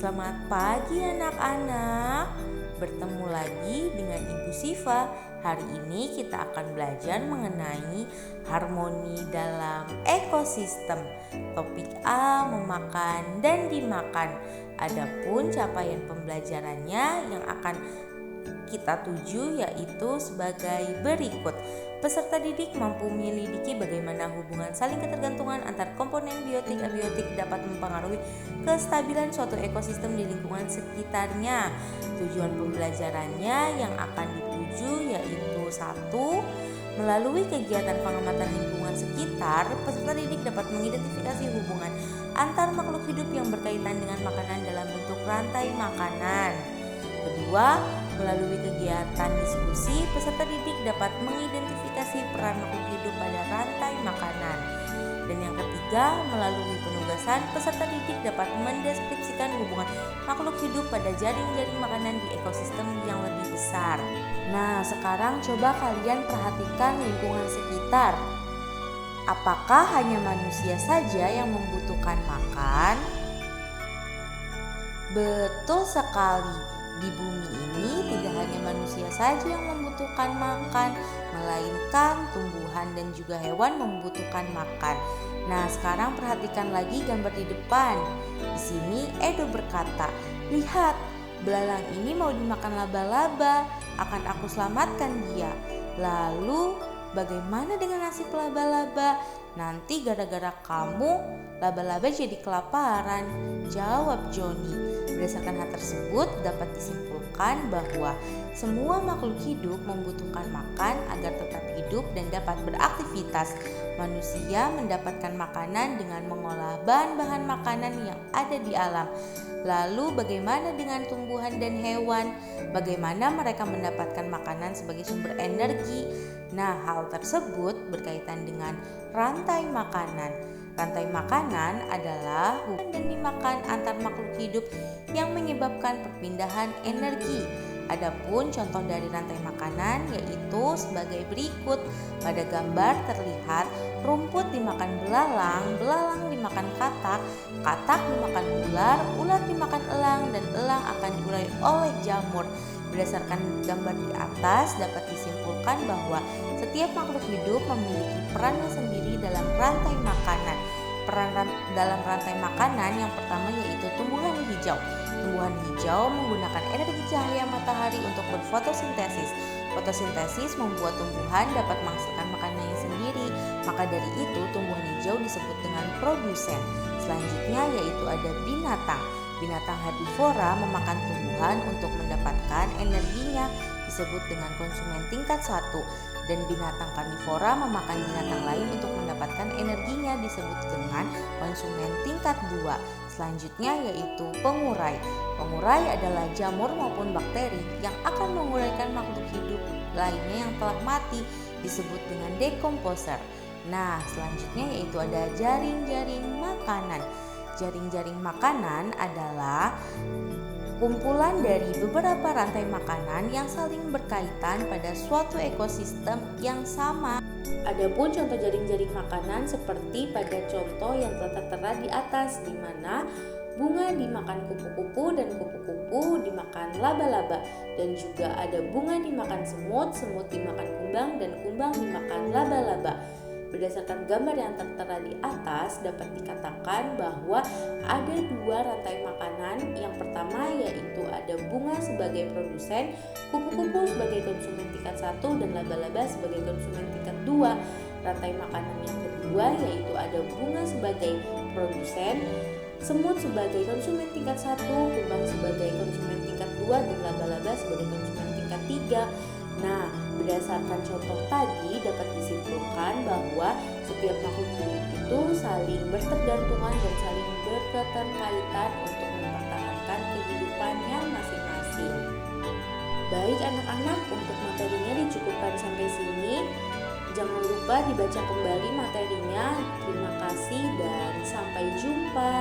Selamat pagi anak-anak. Bertemu lagi dengan Ibu Siva. Hari ini kita akan belajar mengenai harmoni dalam ekosistem. Topik A, memakan dan dimakan. Adapun capaian pembelajarannya yang akan kita tuju yaitu sebagai berikut. Peserta didik mampu menyelidiki bagaimana hubungan saling ketergantungan antar komponen biotik abiotik dapat mempengaruhi kestabilan suatu ekosistem di lingkungan sekitarnya. Tujuan pembelajarannya yang akan dituju yaitu 1. Melalui kegiatan pengamatan lingkungan sekitar, peserta didik dapat mengidentifikasi hubungan antar makhluk hidup yang berkaitan dengan makanan dalam bentuk rantai makanan. Kedua, melalui kegiatan diskusi, peserta didik dapat mengidentifikasi peran makhluk hidup pada rantai makanan. Dan yang ketiga, melalui penugasan, peserta didik dapat mendeskripsikan hubungan makhluk hidup pada jaring-jaring makanan di ekosistem yang lebih besar. Nah, sekarang coba kalian perhatikan lingkungan sekitar. Apakah hanya manusia saja yang membutuhkan makan? Betul sekali. Di bumi ini tidak hanya manusia saja yang membutuhkan makan, melainkan tumbuhan dan juga hewan membutuhkan makan. Nah, sekarang perhatikan lagi gambar di depan. Di sini Edo berkata, "Lihat, belalang ini mau dimakan laba-laba. Akan aku selamatkan dia." Lalu, bagaimana dengan nasib laba-laba? Nanti gara-gara kamu, laba-laba jadi kelaparan. Jawab Joni. Berdasarkan hal tersebut dapat disimpulkan bahwa semua makhluk hidup membutuhkan makan agar tetap hidup dan dapat beraktivitas. Manusia mendapatkan makanan dengan mengolah bahan-bahan makanan yang ada di alam. Lalu bagaimana dengan tumbuhan dan hewan? Bagaimana mereka mendapatkan makanan sebagai sumber energi? Nah, hal tersebut berkaitan dengan rantai makanan. Rantai makanan adalah hubungan dan dimakan antar makhluk hidup yang menyebabkan perpindahan energi. Adapun contoh dari rantai makanan yaitu sebagai berikut. Pada gambar terlihat rumput dimakan belalang, belalang dimakan katak, katak dimakan ular, ular dimakan elang, dan elang akan diurai oleh jamur. Berdasarkan gambar di atas dapat disimpulkan bahwa setiap makhluk hidup memiliki perannya sendiri dalam rantai makanan. Peran dalam rantai makanan yang pertama yaitu tumbuhan hijau. Tumbuhan hijau menggunakan energi cahaya matahari untuk berfotosintesis. Fotosintesis membuat tumbuhan dapat menghasilkan makanannya sendiri. Maka dari itu tumbuhan hijau disebut dengan produsen. Selanjutnya yaitu ada binatang. Binatang herbivora memakan tumbuhan untuk mendapatkan energinya, disebut dengan konsumen tingkat 1. Dan binatang karnivora memakan binatang lain untuk mendapatkan energinya, disebut dengan konsumen tingkat 2. Selanjutnya yaitu pengurai. Pengurai adalah jamur maupun bakteri yang akan menguraikan makhluk hidup lainnya yang telah mati, disebut dengan decomposer. Nah, selanjutnya yaitu ada jaring-jaring makanan. Jaring-jaring makanan adalah kumpulan dari beberapa rantai makanan yang saling berkaitan pada suatu ekosistem yang sama. Adapun contoh jaring-jaring makanan seperti pada contoh yang telah tertera di atas, di mana bunga dimakan kupu-kupu dan kupu-kupu dimakan laba-laba, dan juga ada bunga dimakan semut, semut dimakan kumbang, dan kumbang dimakan laba-laba. Berdasarkan gambar yang tertera di atas dapat dikatakan bahwa ada dua rantai makanan. Yang pertama yaitu ada bunga sebagai produsen, kupu-kupu sebagai konsumen tingkat 1, dan laba-laba sebagai konsumen tingkat 2. Rantai makanan yang kedua yaitu ada bunga sebagai produsen, semut sebagai konsumen tingkat 1, kumbang sebagai konsumen tingkat 2, dan laba-laba sebagai konsumen tingkat 3. Nah, berdasarkan contoh tadi dapat disimpulkan bahwa setiap makhluk hidup itu saling bertergantungan dan saling berketerkaitan untuk mempertahankan kehidupannya masing-masing. Baik anak-anak, untuk materinya dicukupkan sampai sini. Jangan lupa dibaca kembali materinya. Terima kasih dan sampai jumpa.